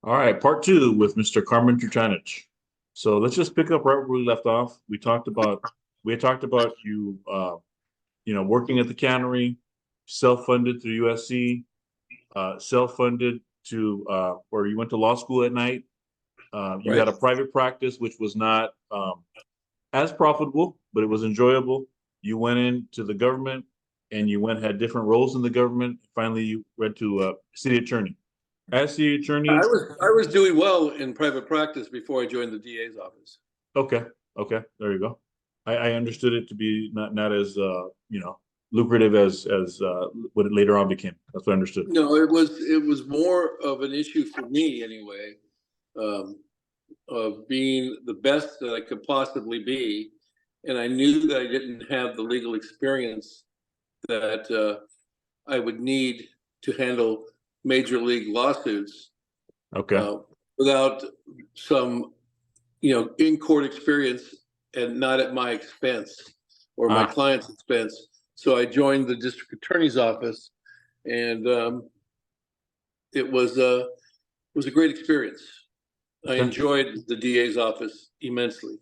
All right, part two with Mr. Carmen Trutanich. So let's just pick up right where we left off. We had talked about you working at the cannery, self-funded through USC, self-funded to or you went to law school at night. You Right. had a private practice which was not as profitable, but it was enjoyable. You went into the government and you had different roles in the government. Finally, you went to city attorney. As city I attorney, was I was doing well in private practice before I joined the DA's office. okay, okay, there you go. I understood it to be not as lucrative as what it later on became. That's what I understood. No, it was more of an issue for me anyway, um, of being the best that I could possibly be, and I knew that I didn't have the legal experience that I would need to handle major league lawsuits Okay. uh, without some, in court experience and not at my expense or my Ah, client's expense. So I joined the district attorney's office, and it was a great experience. I okay, enjoyed the DA's office immensely.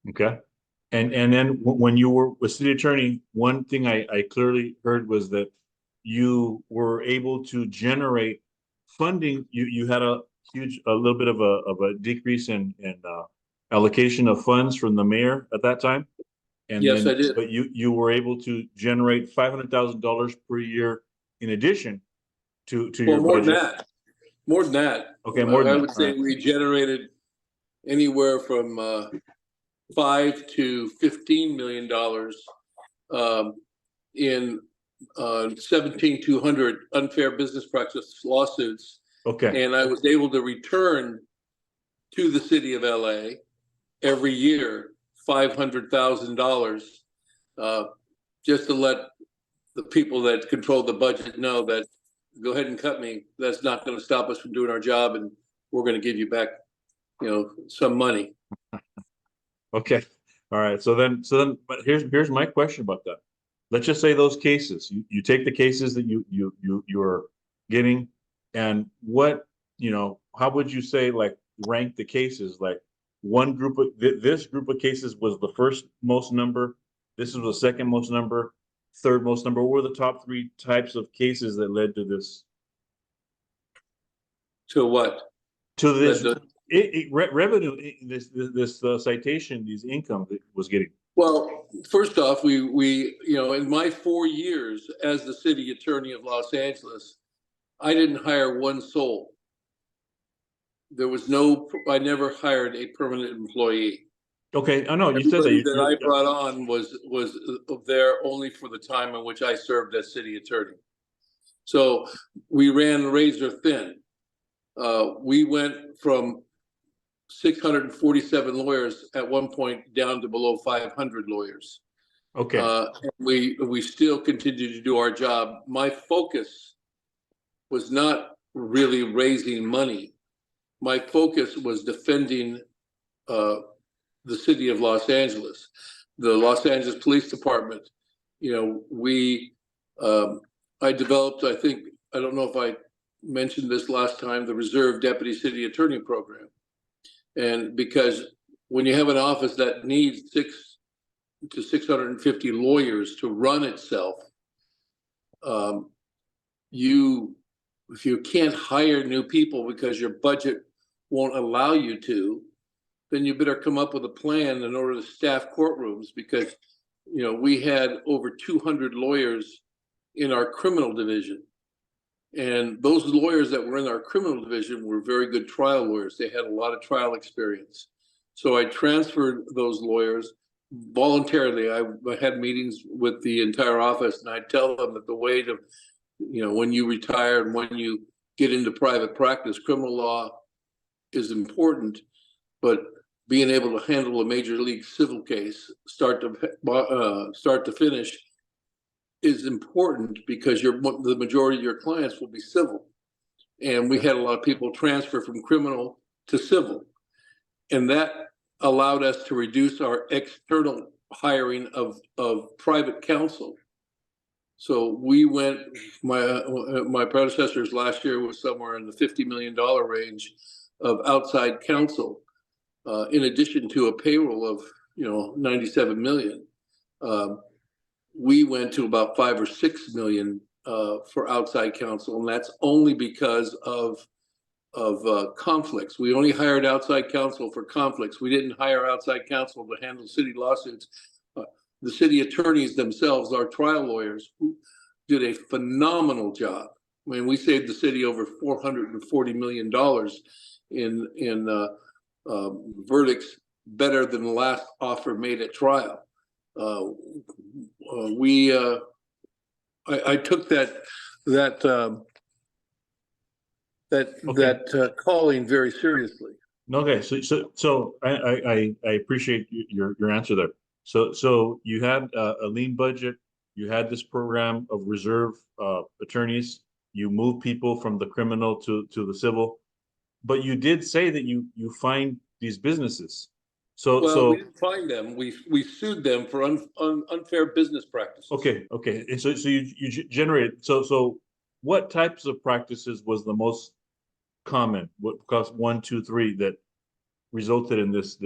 okay. And then when you were with city attorney, one thing I clearly heard was that you were able to generate funding. You had a little bit of a decrease in allocation of funds from the mayor at that time. And Yes, I then, did. but you were able to generate $500,000 per year in addition to Well, your budget. more than that. Okay, more than I that. would All say right. we generated anywhere from $5 to $15 million in 17,200 unfair business practice lawsuits, Okay. and I was able to return to the city of LA every year $500,000, uh, just to let the people that control the budget know that go ahead and cut me. That's not going to stop us from doing our job, and we're going to give you back, some money. Okay. All right. But here's my question about that. Let's just say those cases. You take the cases that you're getting, and how would you say like rank the cases? Like one group of this group of cases was the first most number. This was the second most number, third most number. What were the top three types of cases that led to this? To what? To this That revenue, this citation, these income that was getting. Well, first off, we in my 4 years as the city attorney of Los Angeles, I didn't hire one soul. There was no, I never hired a permanent employee. Okay, I know you said that. Everybody that I brought on was there only for the time in which I served as city attorney. So we ran razor thin. We went from 647 lawyers at one point down to below 500 lawyers. Okay, We still continue to do our job. My focus was not really raising money. My focus was defending the city of Los Angeles, the Los Angeles Police Department. We I developed, I don't know if I mentioned this last time, the Reserve Deputy City Attorney Program. And because when you have an office that needs 650 lawyers to run itself, if you can't hire new people because your budget won't allow you to, then you better come up with a plan in order to staff courtrooms, because we had over 200 lawyers in our criminal division. And those lawyers that were in our criminal division were very good trial lawyers. They had a lot of trial experience. So I transferred those lawyers voluntarily. I had meetings with the entire office, and I tell them that the way to, when you retire and when you get into private practice, criminal law is important, but being able to handle a major league civil case, start to finish, is important, because the majority of your clients will be civil. And we had a lot of people transfer from criminal to civil. And that allowed us to reduce our external hiring of private counsel. So we went, my predecessors last year was somewhere in the $50 million range of outside counsel, in addition to a payroll of, 97 million. We went to about 5 or 6 million for outside counsel, and that's only because of conflicts. We only hired outside counsel for conflicts. We didn't hire outside counsel to handle city lawsuits. The city attorneys themselves, our trial lawyers, who did a phenomenal job. I mean, we saved the city over $440 million in verdicts, better than the last offer made at trial. I took that calling very seriously. Okay, so I appreciate your answer there. So you had a lean budget, you had this program of reserve attorneys, you moved people from the criminal to the civil, but you did say that you find these businesses. Well, we didn't find them. We sued them for unfair business practices. Okay, and so you generated, so what types of practices was the most common? What cost 1, 2, 3 that resulted in this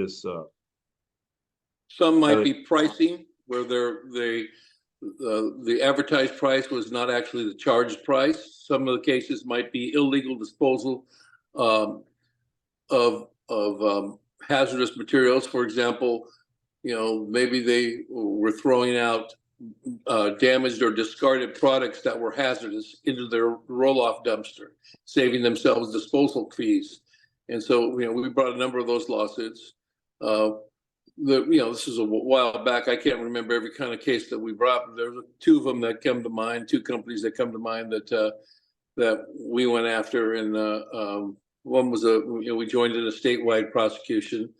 Some might be pricing, where the advertised price was not actually the charged price. Some of the cases might be illegal disposal of hazardous materials. For example, maybe they were throwing out damaged or discarded products that were hazardous into their roll-off dumpster, saving themselves disposal fees. And so, we brought a number of those lawsuits. This is a while back. I can't remember every kind of case that we brought, but there's 2 of them that come to mind, 2 companies that come to mind that we went after. And one was we joined in a statewide prosecution,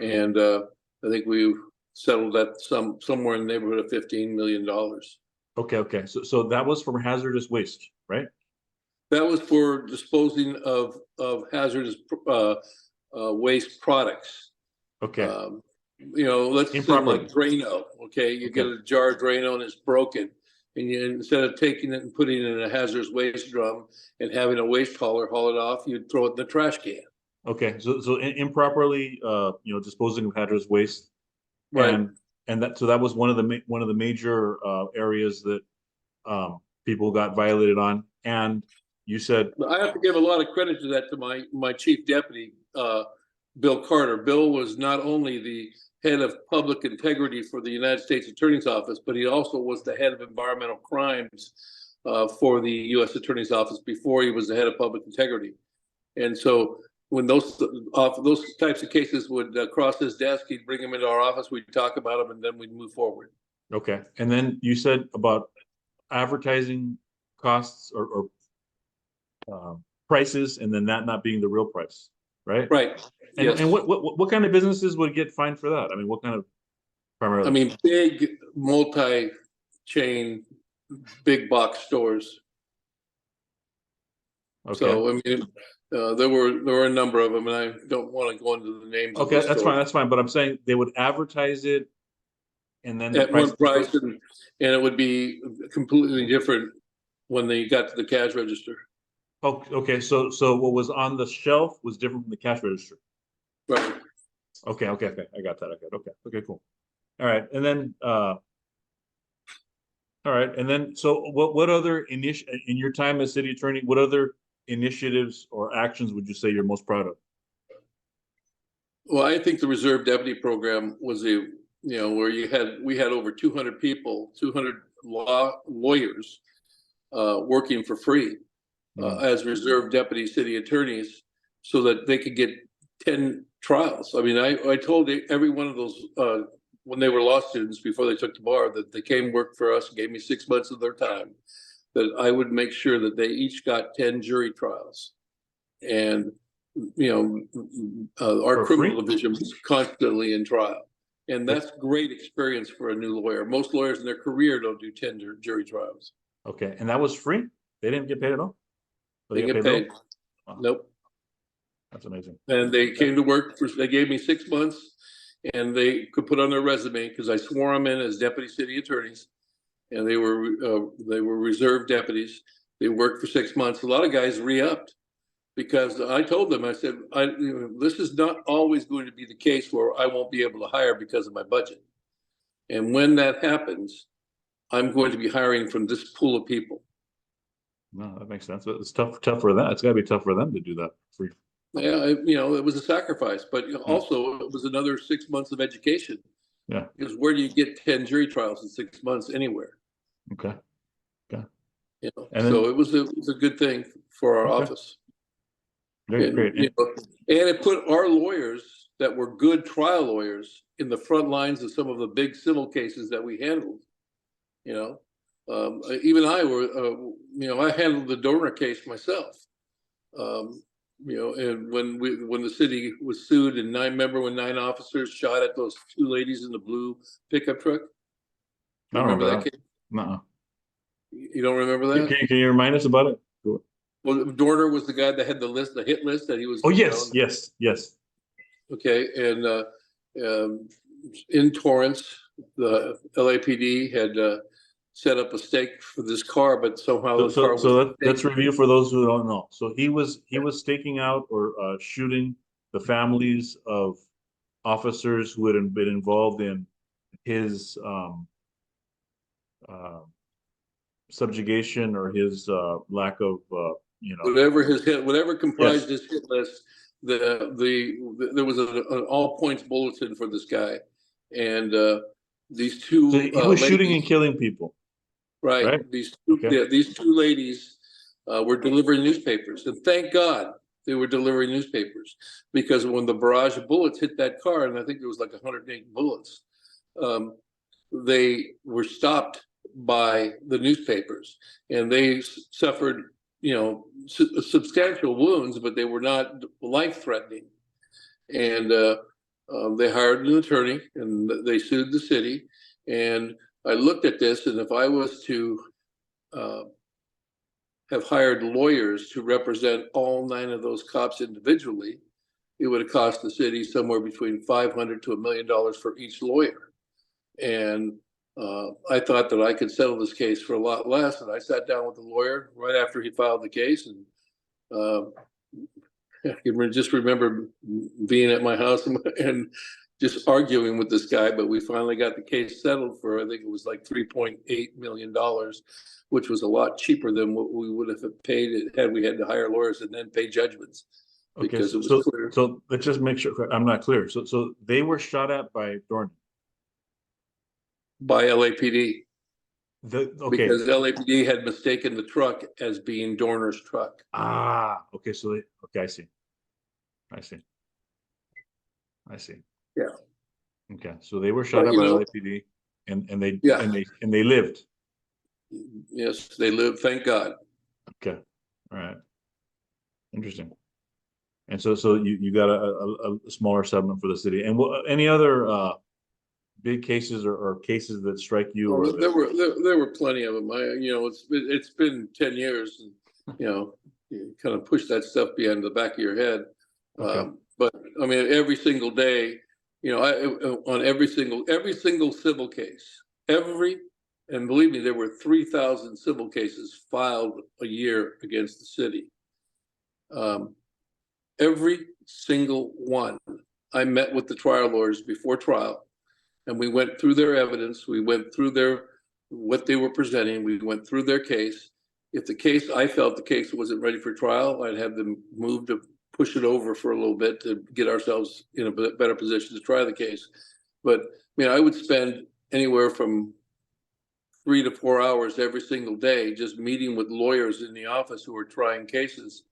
and I think we settled that somewhere in the neighborhood of $15 million. Okay. So that was for hazardous waste, right? That was for disposing of hazardous waste products. Okay. Let's assume like Drano. Okay, you get a jar of Drano and it's broken, and instead of taking it and putting it in a hazardous waste drum and having a waste hauler haul it off, you'd throw it in the trash can. Okay, so improperly, disposing of hazardous waste, right? And that was one of the major areas that people got violated on. And you said, I have to give a lot of credit to that to my chief deputy, Bill Carter. Bill was not only the head of public integrity for the United States Attorney's Office, but he also was the head of environmental crimes for the U.S. Attorney's Office before he was the head of public integrity. And so when those types of cases would cross his desk, he'd bring them into our office, we'd talk about them, and then we'd move forward. Okay. And then you said about advertising costs or prices, and then that not being the real price, right? Right. And, yes. And what kind of businesses would get fined for that? I mean, what kind of primarily? I mean, big multi-chain, big box stores. Okay. So I mean, there were a number of them, and I don't want to go into the names. Okay, that's fine. That's fine. But I'm saying they would advertise it, and then at one price, and it would be completely different when they got to the cash register. Oh, okay. So what was on the shelf was different from the cash register. Right. Okay. I got that. Okay, cool. All right. And then so what other in your time as city attorney, what other initiatives or actions would you say you're most proud of? Well, I think the reserve deputy program was where we had over 200 people, 200 lawyers working for free as reserve deputy city attorneys, so that they could get 10 trials. I mean, I told every one of those when they were law students before they took the bar that they came work for us, gave me 6 months of their time, that I would make sure that they each got 10 jury trials. And our criminal division was constantly in trial, and that's great experience for a new lawyer. Most lawyers in their career don't do 10 jury trials. Okay, and that was free? They didn't get paid at all? They get paid. Wow. Nope. That's amazing. And they came to work they gave me 6 months, and they could put on their resume, because I swore them in as deputy city attorneys, and they were reserve deputies. They worked for 6 months. A lot of guys re-upped because I told them, I said, this is not always going to be the case where I won't be able to hire because of my budget. And when that happens, I'm going to be hiring from this pool of people. No, that makes sense. It's tough for them. It's got to be tough for them to do that for you. Yeah, it was a sacrifice, but also it was another 6 months of education. Yeah. Because where do you get 10 jury trials in 6 months anywhere? Okay. Okay. And so it was a good thing for our office. Great. And it put our lawyers that were good trial lawyers in the front lines of some of the big civil cases that we handled. Even I handled the Dorner case myself. And when the city was sued, and remember when 9 officers shot at those 2 ladies in the blue pickup truck? I don't remember that case? No. You don't remember that? Can you remind us about it? Sure. Well, Dorner was the guy that had the hit list that he was. Oh, yes. Okay, and in Torrance, the LAPD had set up a stake for this car, but somehow the car was. Let's review for those who don't know. So he was staking out or shooting the families of officers who had been involved in his subjugation or his lack of whatever comprised his hit list. There was an all points bulletin for this guy, and these 2 So he was shooting and killing people. Right. These 2 ladies were delivering newspapers, and thank God they were delivering newspapers, because when the barrage of bullets hit that car, and I think there was like 108 bullets, they were stopped by the newspapers, and they suffered, substantial wounds, but they were not life-threatening. And they hired an attorney, and they sued the city. And I looked at this, and if I was to have hired lawyers to represent all 9 of those cops individually, it would have cost the city somewhere between $500,000 to $1 million for each lawyer. And I thought that I could settle this case for a lot less. And I sat down with the lawyer right after he filed the case, and I can just remember being at my house and just arguing with this guy, but we finally got the case settled for, I think it was like $3.8 million, which was a lot cheaper than what we would have paid had we had to hire lawyers and then pay judgments. Because it was clear. So let's just make sure I'm not clear. So they were shot at by Dorner. By LAPD. Okay. Because LAPD had mistaken the truck as being Dorner's truck. Okay. So I see. Yeah. Okay. So they were shot at by LAPD, and they lived. Yes, they lived. Thank God. Okay. All right. Interesting. And so you got a smaller settlement for the city. And any other big cases or cases that strike you? Oh, there were plenty of them. It's been 10 years, and you kind of push that stuff behind the back of your head. Okay. But I mean, every single day, on every single civil case, and believe me, there were 3,000 civil cases filed a year against the city. Every single one, I met with the trial lawyers before trial, and we went through their evidence. We went through what they were presenting. We went through their case. If I felt the case wasn't ready for trial, I'd have them move to push it over for a little bit to get ourselves in a better position to try the case. But I would spend anywhere from 3 to 4 hours every single day just meeting with lawyers in the office who were trying cases.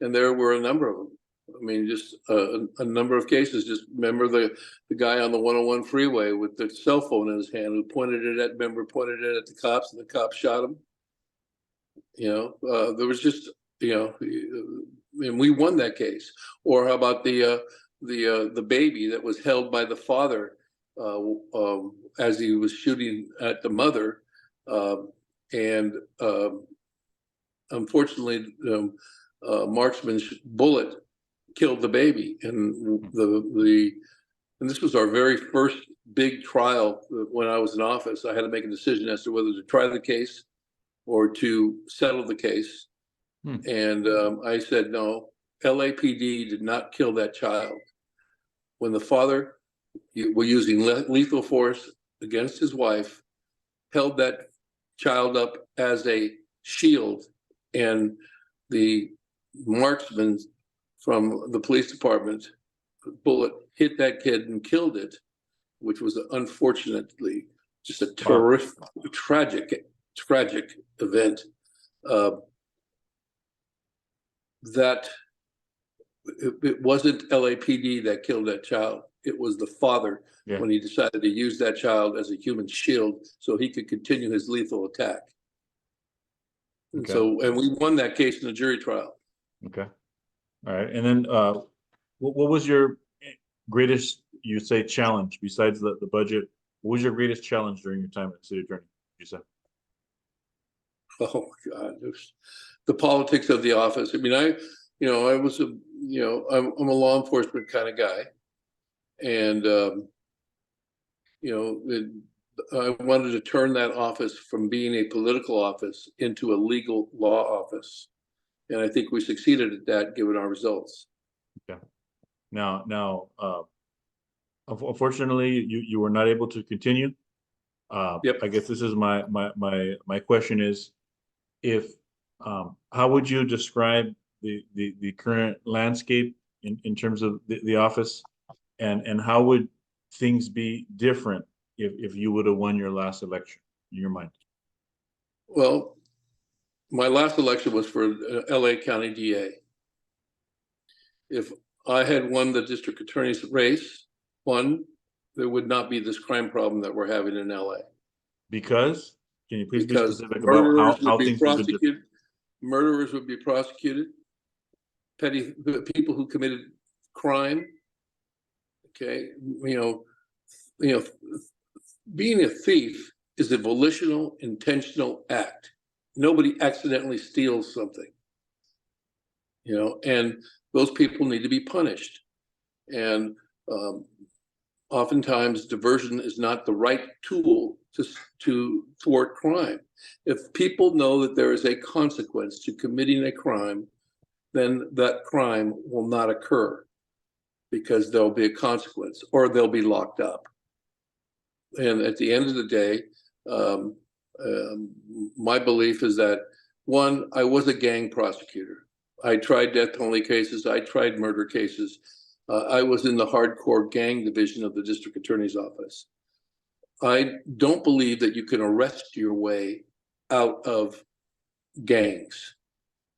And there were a number of them. I mean, just a number of cases. Just remember the guy on the 101 freeway with the cell phone in his hand who pointed it at the cops, and the cops shot him. There was just, and we won that case. Or how about the baby that was held by the father as he was shooting at the mother, and unfortunately, marksman's bullet killed the baby, and this was our very first big trial when I was in office, I had to make a decision as to whether to try the case or to settle the case. And I said, no, LAPD did not kill that child. When the father, were using lethal force against his wife, held that child up as a shield, and the marksman from the police department bullet hit that kid and killed it, which was unfortunately just a terrific, tragic event. That it wasn't LAPD that killed that child. It was the father when he decided to use that child as a human shield so he could continue his lethal attack. And and we won that case in a jury trial. Okay. All right. And then what was your greatest, you say, challenge besides the budget? What was your greatest challenge during your time as city attorney, you said? Oh God, the politics of the office. I mean, I was I'm a law enforcement kind of guy, and I wanted to turn that office from being a political office into a legal law office, and I think we succeeded at that given our results. Okay. Now, unfortunately, you were not able to continue. Yep. I guess this is my question is, if how would you describe the current landscape in terms of the office, and how would things be different if you would have won your last election in your mind? Well, my last election was for LA County DA. If I had won the district attorney's race, there would not be this crime problem that we're having in LA. Because, can you please be specific murderers about how would be things would be different? prosecuted. Murderers would be prosecuted. Petty people who committed crime. Okay, being a thief is a volitional, intentional act. Nobody accidentally steals something. And those people need to be punished. And oftentimes, diversion is not the right tool to thwart crime. If people know that there is a consequence to committing a crime, then that crime will not occur, because there'll be a consequence, or they'll be locked up. And at the end of the day, my belief is that, one, I was a gang prosecutor. I tried death penalty cases. I tried murder cases. I was in the hardcore gang division of the district attorney's office. I don't believe that you can arrest your way out of gangs.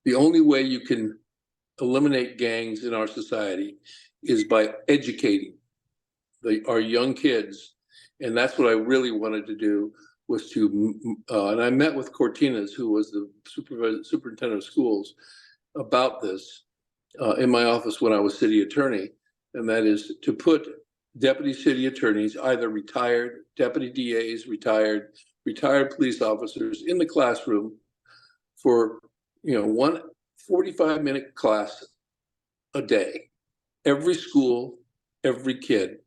The only way you can eliminate gangs in our society is by educating our young kids. And that's what I really wanted to do, was to, and I met with Cortinas, who was the superintendent of schools, about this in my office when I was city attorney. And that is to put deputy city attorneys, either retired, deputy DAs, retired police officers, in the classroom for, one 45-minute class a day, every school, every kid,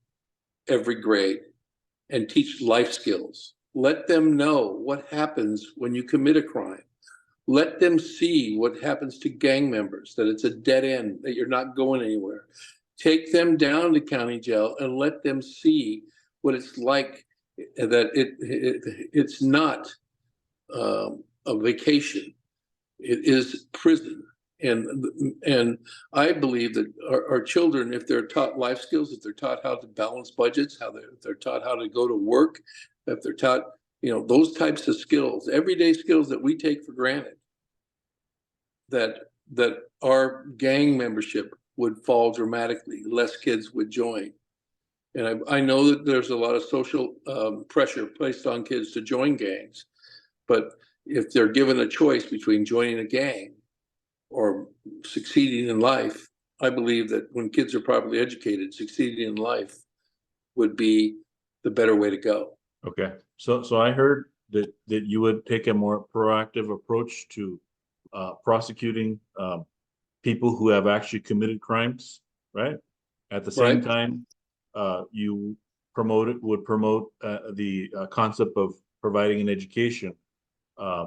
every grade, and teach life skills. Let them know what happens when you commit a crime. Let them see what happens to gang members, that it's a dead end, that you're not going anywhere. Take them down to county jail and let them see what it's like, that it's not a vacation. It is prison. And I believe that our children, if they're taught life skills, if they're taught how to balance budgets, if they're taught how to go to work, if they're taught, those types of skills, everyday skills that we take for granted, that our gang membership would fall dramatically, less kids would join. And I know that there's a lot of social pressure placed on kids to join gangs, but if they're given a choice between joining a gang or succeeding in life, I believe that when kids are properly educated, succeeding in life would be the better way to go. Okay, so I heard that you would take a more proactive approach to prosecuting people who have actually committed crimes, right? At the same time, you promote the concept of providing an education.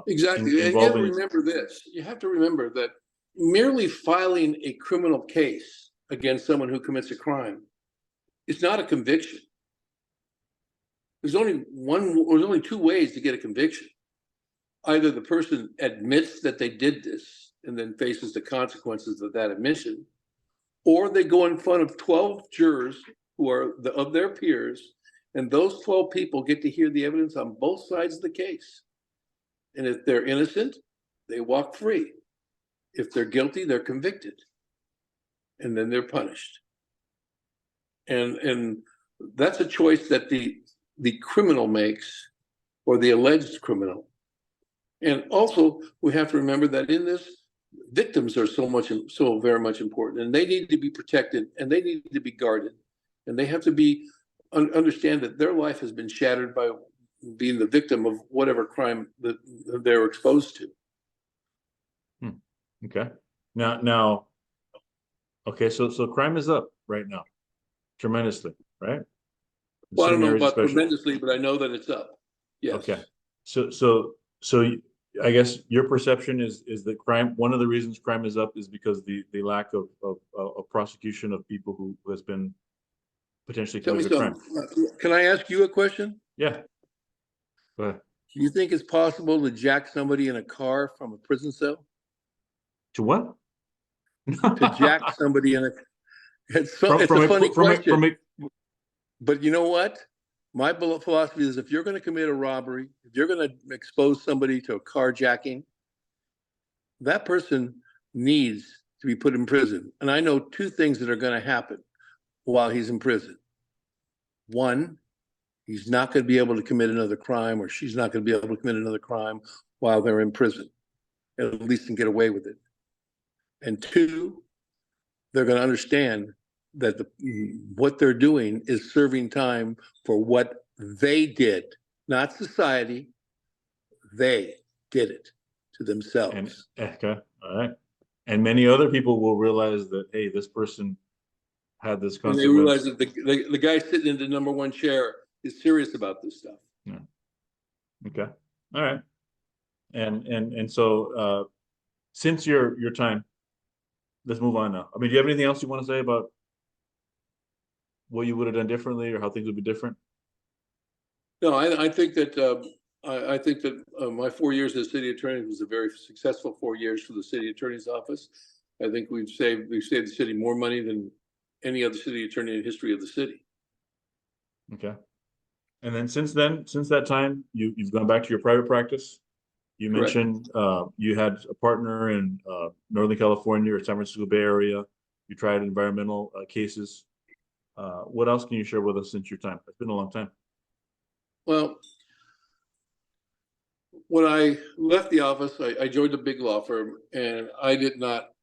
Exactly. And you have to Involving. remember this. You have to remember that merely filing a criminal case against someone who commits a crime is not a conviction. There's only two ways to get a conviction. Either the person admits that they did this and then faces the consequences of that admission, or they go in front of 12 jurors who are of their peers, and those 12 people get to hear the evidence on both sides of the case. And if they're innocent, they walk free. If they're guilty, they're convicted. And then they're punished. And that's a choice that the criminal makes, or the alleged criminal. And also, we have to remember that in this, victims are so very much important, and they need to be protected, and they need to be guarded, and they have to be understand that their life has been shattered by being the victim of whatever crime that they're exposed to. Okay. Now, okay. So crime is up right now, tremendously, right? Well, I don't know about tremendously, but I know that it's up. Yes. Okay. So I guess your perception is that crime, one of the reasons crime is up is because the lack of prosecution of people who has been potentially committed a crime. Can I ask you a question? Yeah. Go ahead. Do you think it's possible to jack somebody in a car from a prison cell? To what? To jack somebody in a... It's a funny question. But you know what? My philosophy is, if you're going to commit a robbery, if you're going to expose somebody to a carjacking, that person needs to be put in prison. And I know two things that are going to happen while he's in prison. One, he's not going to be able to commit another crime, or she's not going to be able to commit another crime while they're in prison, at least and get away with it. And two, they're going to understand that what they're doing is serving time for what they did, not society. They did it to themselves. Okay, all right. And many other people will realize that, hey, this person had this consequence. And they realize that the guy sitting in the number one chair is serious about this stuff. Yeah. Okay. All right. And so since your time, let's move on now. I mean, do you have anything else you want to say about what you would have done differently, or how things would be different? No, I think that my 4 years as city attorney was a very successful 4 years for the city attorney's office. I think we've saved the city more money than any other city attorney in the history of the city. Okay. And then since that time, you've gone back to your private practice. You Correct. mentioned you had a partner in Northern California or San Francisco Bay Area. You tried environmental cases. What else can you share with us since your time? It's been a long time. Well, when I left the office, I joined a big law firm, and I did not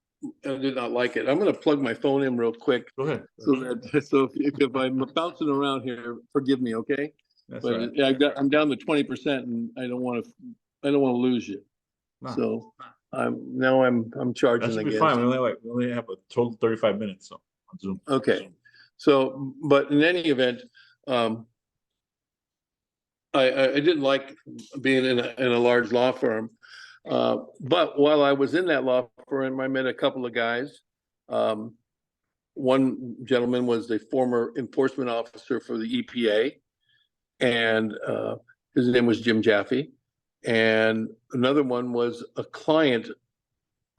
like it. I'm going to plug my phone in real quick. Go ahead. So if I'm bouncing around here, forgive me, okay? That's but right. Yeah, I'm down to 20%, and I don't want to lose you. No. So I'm charging that should again. be fine. We only have a total of 35 minutes, so on Zoom. Okay. So, but in any event, I didn't like being in a large law firm. But while I was in that law firm, I met a couple of guys. One gentleman was the former enforcement officer for the EPA, and his name was Jim Jaffe. And another one was a client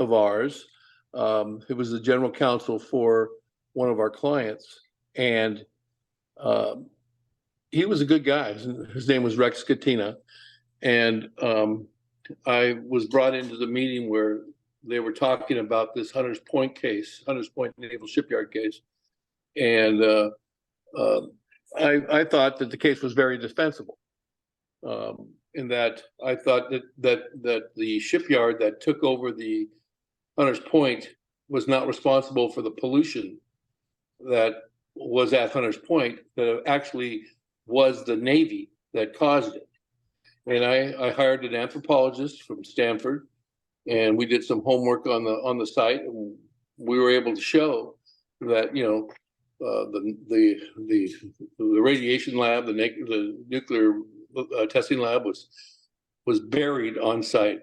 of ours. He was the general counsel for one of our clients, and he was a good guy. His name was Rex Katina, and I was brought into the meeting where they were talking about this Hunters Point case, Hunters Point Naval Shipyard case, and I thought that the case was very defensible. In that I thought that the shipyard that took over the Hunters Point was not responsible for the pollution that was at Hunters Point, that actually was the Navy that caused it. And I hired an anthropologist from Stanford, and we did some homework on the site, and we were able to show that, the radiation lab, the nuclear testing lab was buried on site.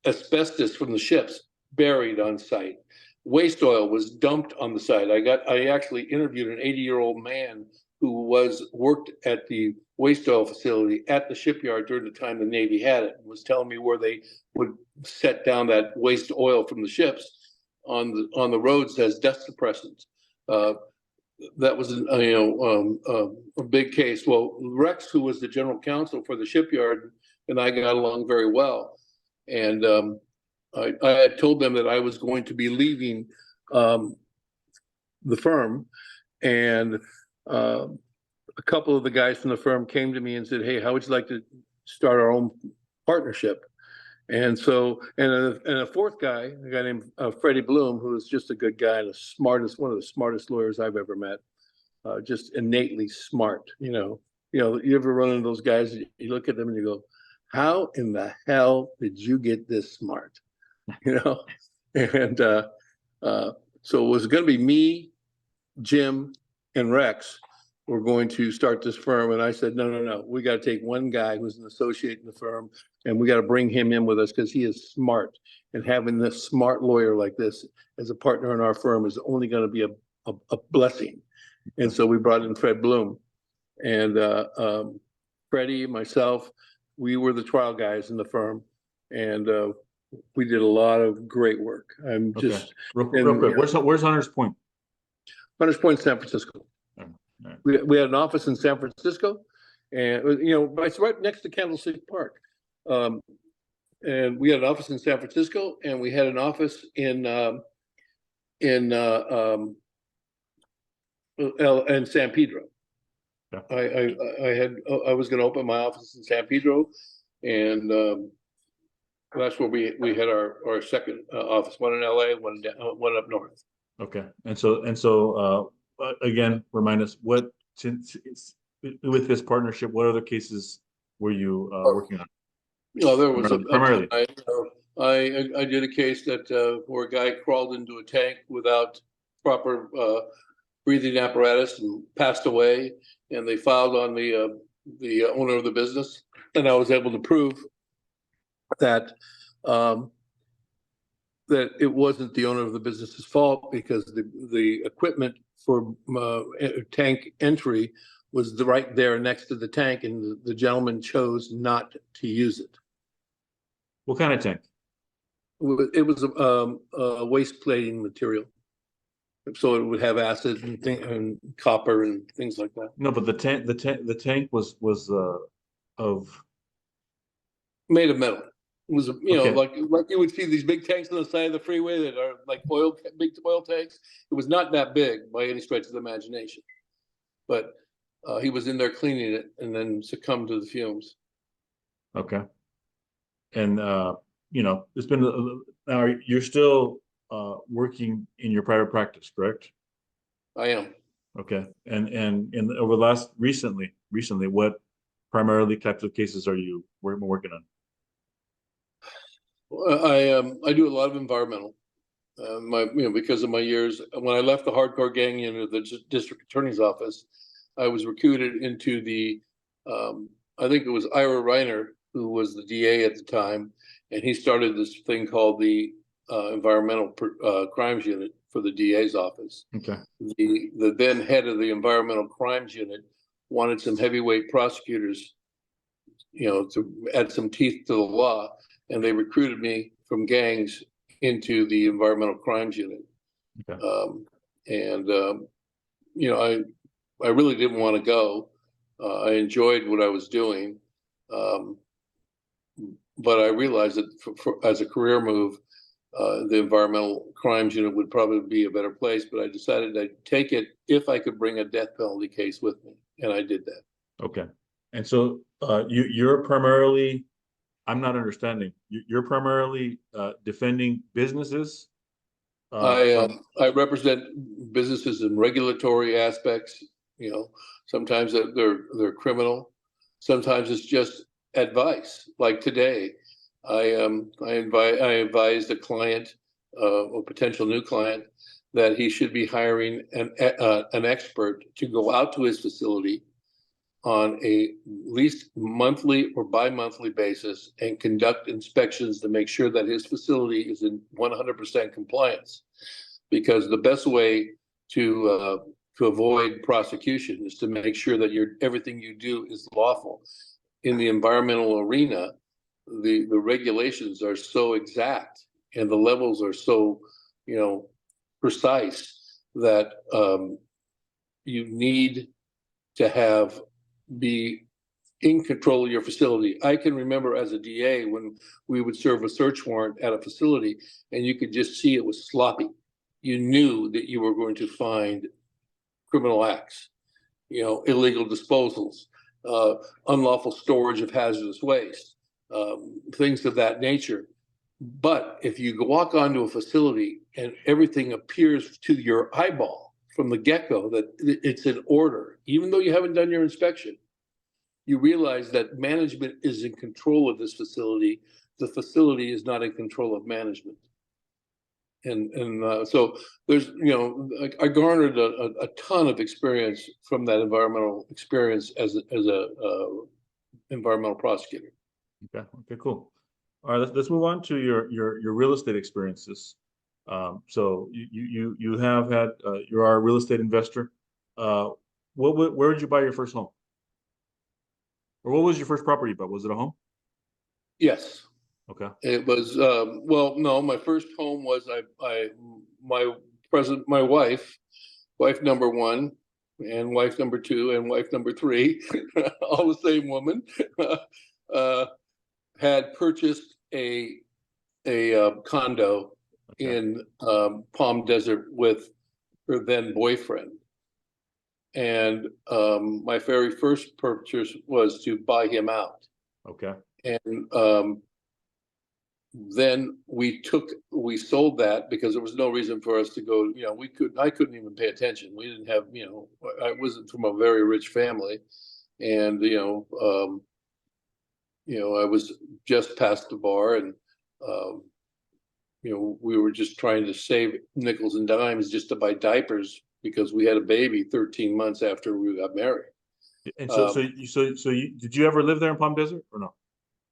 Asbestos from the ships buried on site. Waste oil was dumped on the site. I actually interviewed an 80-year-old man who worked at the waste oil facility at the shipyard during the time the Navy had it, and was telling me where they would set down that waste oil from the ships on the roads as dust suppressants. That was a big case. Well, Rex, who was the general counsel for the shipyard, and I got along very well. And I had told them that I was going to be leaving the firm, and a couple of the guys from the firm came to me and said, "Hey, how would you like to start our own partnership?" And so, and a fourth guy, a guy named Freddie Bloom, who is just a good guy and one of the smartest lawyers I've ever met, just innately smart. You ever run into those guys? You look at them and you go, "How in the hell did you get this smart?" And so it was going to be me, Jim, and Rex were going to start this firm. And I said, no, we got to take one guy who's an associate in the firm, and we got to bring him in with us because he is smart. And having this smart lawyer like this as a partner in our firm is only going to be a blessing. And so we brought in Fred Bloom. And Freddie, myself, we were the trial guys in the firm. And we did a lot of great work. I'm just real quick. Where's Hunters Point? Hunters Point, San Francisco. Right. We had an office in San Francisco, and it's right next to Candlestick Park. And we had an office in San Francisco, and we had an office in San Pedro. Yeah. I was going to open my office in San Pedro, and that's where we had our second office, one in LA, one up north. Okay, and so again, remind us with this partnership, what other cases were you working on? There was primarily. I did a case that where a guy crawled into a tank without proper breathing apparatus and passed away, and they filed on the owner of the business, and I was able to prove that that it wasn't the owner of the business's fault, because the equipment for tank entry was right there next to the tank, and the gentleman chose not to use it. What kind of tank? It was a waste plating material, so it would have acid and copper and things like that. No, but the tank was of made of metal. It was like you would see these big tanks on the side of the freeway that are like big oil tanks. It was not that big by any stretch of the imagination, but he was in there cleaning it and then succumbed to the fumes. Okay. And it's been now you're still working in your private practice, correct? I am. Okay. And over the last recently, what primarily types of cases are you working on? I do a lot of environmental. Because of my years, when I left the hardcore gang unit of the district attorney's office, I was recruited into the I think it was Ira Reiner, who was the DA at the time, and he started this thing called the environmental crimes unit for the DA's office. Okay. The then head of the environmental crimes unit wanted some heavyweight prosecutors, to add some teeth to the law, and they recruited me from gangs into the environmental crimes unit. Okay. I really didn't want to go. I enjoyed what I was doing, but I realized that as a career move, the environmental crimes unit would probably be a better place. But I decided I'd take it if I could bring a death penalty case with me, and I did that. Okay. And so you're primarily, I'm not understanding. You're primarily defending businesses. I represent businesses in regulatory aspects. Sometimes they're criminal. Sometimes it's just advice. Like today, I advised a client, a potential new client, that he should be hiring an expert to go out to his facility on a least monthly or bi-monthly basis and conduct inspections to make sure that his facility is in 100% compliance. Because the best way to avoid prosecution is to make sure that everything you do is lawful. In the environmental arena, the regulations are so exact and the levels are so, precise that you need to be in control of your facility. I can remember as a DA when we would serve a search warrant at a facility and you could just see it was sloppy. You knew that you were going to find criminal acts, illegal disposals, unlawful storage of hazardous waste, things of that nature. But if you walk onto a facility and everything appears to your eyeball from the get-go that it's in order, even though you haven't done your inspection, you realize that management is in control of this facility. The facility is not in control of management. And so there's, I garnered a ton of experience from that environmental experience as a environmental prosecutor. Okay, cool. All right, let's move on to your real estate experiences. So you have had you are a real estate investor. Where did you buy your first home? Or what was your first property you bought? Was it a home? Yes. Okay. It was well, no, my first home was my wife number one, and wife number two, and wife number three, all the same woman, had purchased a condo in Palm Desert with her then boyfriend. And my very first purchase was to buy him out. Okay. And then we sold that because there was no reason for us to go, I couldn't even pay attention. We didn't have, I wasn't from a very rich family. And, I was just past the bar and, we were just trying to save nickels and dimes just to buy diapers because we had a baby 13 months after we got married. And did you ever live there in Palm Desert or no?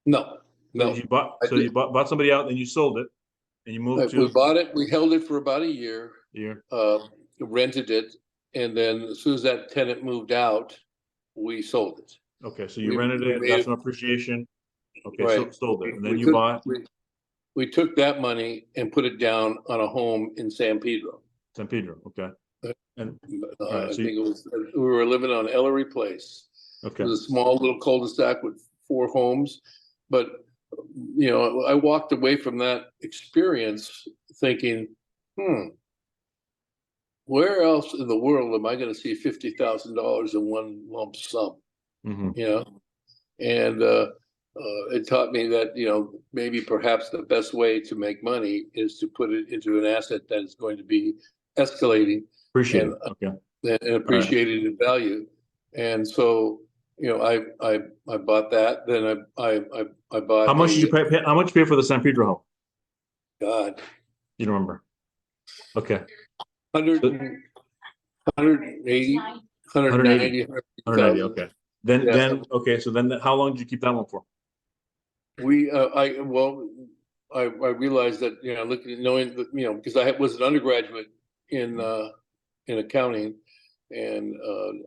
No. No. You bought somebody out and you sold it and you moved to. We bought it. We held it for about a year. Rented it. And then as soon as that tenant moved out, we sold it. Okay. So you rented it, got some appreciation. Okay. Right. So sold it. And then you bought. We took that money and put it down on a home in San Pedro. San Pedro. Okay. And I think it was, we were living on Ellery Place. Okay. It was a small little cul-de-sac with 4 homes. But, I walked away from that experience thinking, where else in the world am I going to see $50,000 in one lump sum? Mm-hmm. And it taught me that, maybe perhaps the best way to make money is to put it into an asset that is going to be escalating and appreciated in value. And so, I bought that. Then I bought. How much did you pay? How much did you pay for the San Pedro home? God, you don't remember? Okay. 180, 190. Okay. Then So then, how long did you keep that one for? I realized that knowing that because I was an undergraduate in accounting and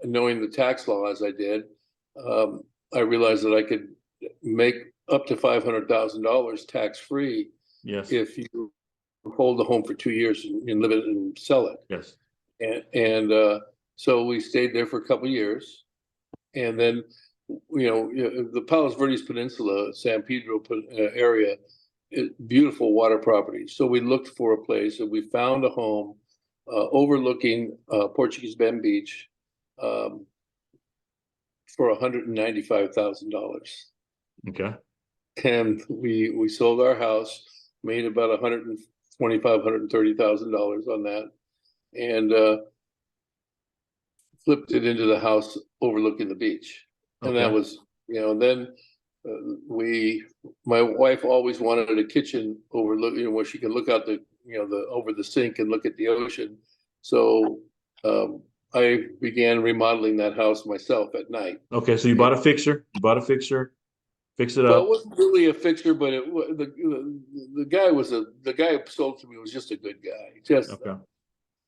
knowing the tax law as I did, I realized that I could make up to $500,000 tax free. Yes. If you hold the home for 2 years and live it and sell it. Yes. And so we stayed there for a couple of years, and then the Palos Verdes Peninsula, San Pedro area, beautiful water property. So we looked for a place, and we found a home overlooking Portuguese Bend Beach for $195,000. Okay. And we sold our house, made about $130,000 on that, and flipped it into the house overlooking the beach. And that was, then my wife always wanted a kitchen overlook, where she could look out over the sink and look at the ocean. So I began remodeling that house myself at night. Okay, so you bought a fixer, fix it Well, it up. wasn't really a fixture, but the guy the guy who sold to me was just a good guy. Just Okay.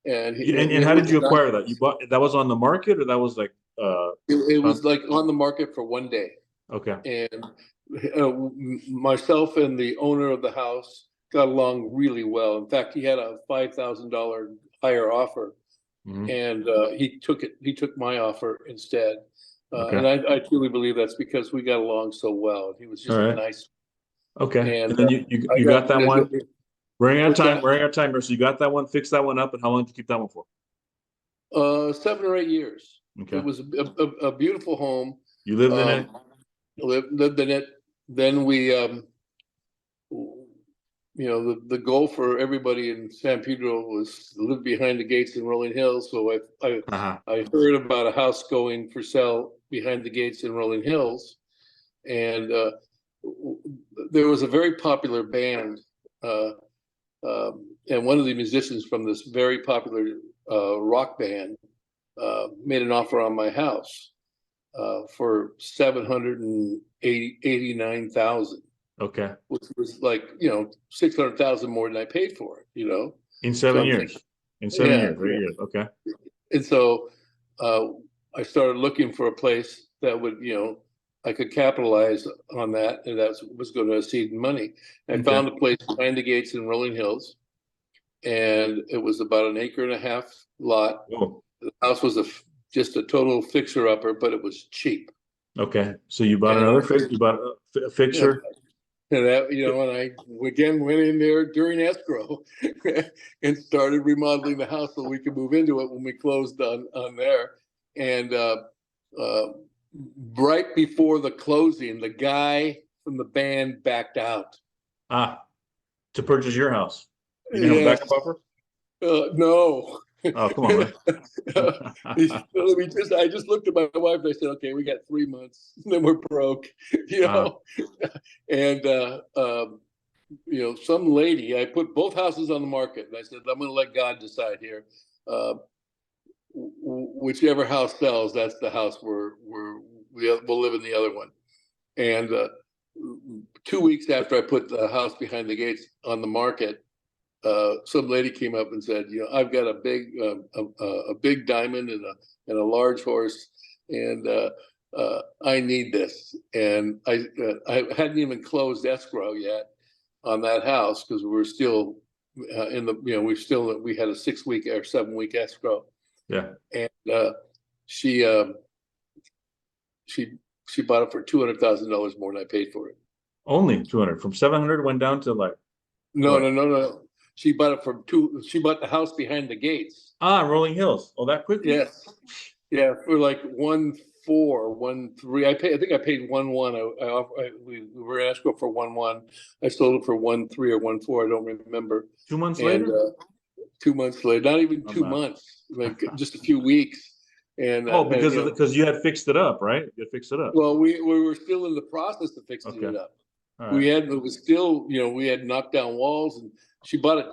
and And how did you acquire that? You bought that was on the market, or that was like it was like on the market for one day. okay. And myself and the owner of the house got along really well. In fact, he had a $5,000 higher offer, Mhm. and he took it. He took my offer instead, Okay. and I truly believe that's because we got along so well. He was All just a right. nice. Okay. And And then I you got got that one. Running out of what's time. that? Running out of time here. So you got that one. Fix that one up. And how long did you keep that one for? 7 or 8 years. It Okay. was a beautiful home. You lived in it. Lived in it. Then we, the goal for everybody in San Pedro was to live behind the gates in Rolling Hills. So Uh-huh. I heard about a house going for sale behind the gates in Rolling Hills, and there was a very popular band, and one of the musicians from this very popular rock band made an offer on my house for 789,000, Okay. which was like 600,000 more than I paid for it. In So 7 years. thinking, In seven yeah, years, 8 years. Okay. and so I started looking for a place that would I could capitalize on that, and that was going to seed money. I Okay. found a place behind the gates in Rolling Hills, and it was about an acre and a half lot. Whoa. The house was just a total fixer upper, but it was cheap. Okay. So you bought And another fix. You bought a yeah, fixer. and that and I again went in there during escrow and started remodeling the house so we could move into it when we closed on there. And uh, right before the closing, the guy from the band backed out. To purchase your house. You didn't have a Yes, backup offer? no. Oh, come on, man. I just looked at my wife and I said, okay, we got 3 months, and then we're broke, Uh, and some lady, I put both houses on the market, and I said, I'm going to let God decide here. Whichever house sells, that's the house we'll live in the other one. And 2 weeks after I put the house behind the gates on the market, some lady came up and said, I've got a big diamond and a large horse, and I need this. And I hadn't even closed escrow yet on that house because we were still we had a 6 week or 7 week escrow. yeah. And she bought it for $200,000 more than I paid for it. Only 200 from 700 went down to like No, what? no. She bought it for two. She bought the house behind the gates. Rolling Hills. Oh, that quickly? Yes, yeah, for like 1.4, 1.3. I think I paid 1.1. We were in escrow for 1.1. I sold it for 1.3 or 1.4. I don't remember. 2 months And later? 2 months later, not even Oh, 2 months, like just a few weeks. And oh, because you had fixed it up, right? You had fixed it up. well, we were still in the process of fixing Okay. it up. All right. It was still, we had knocked down walls, and she bought it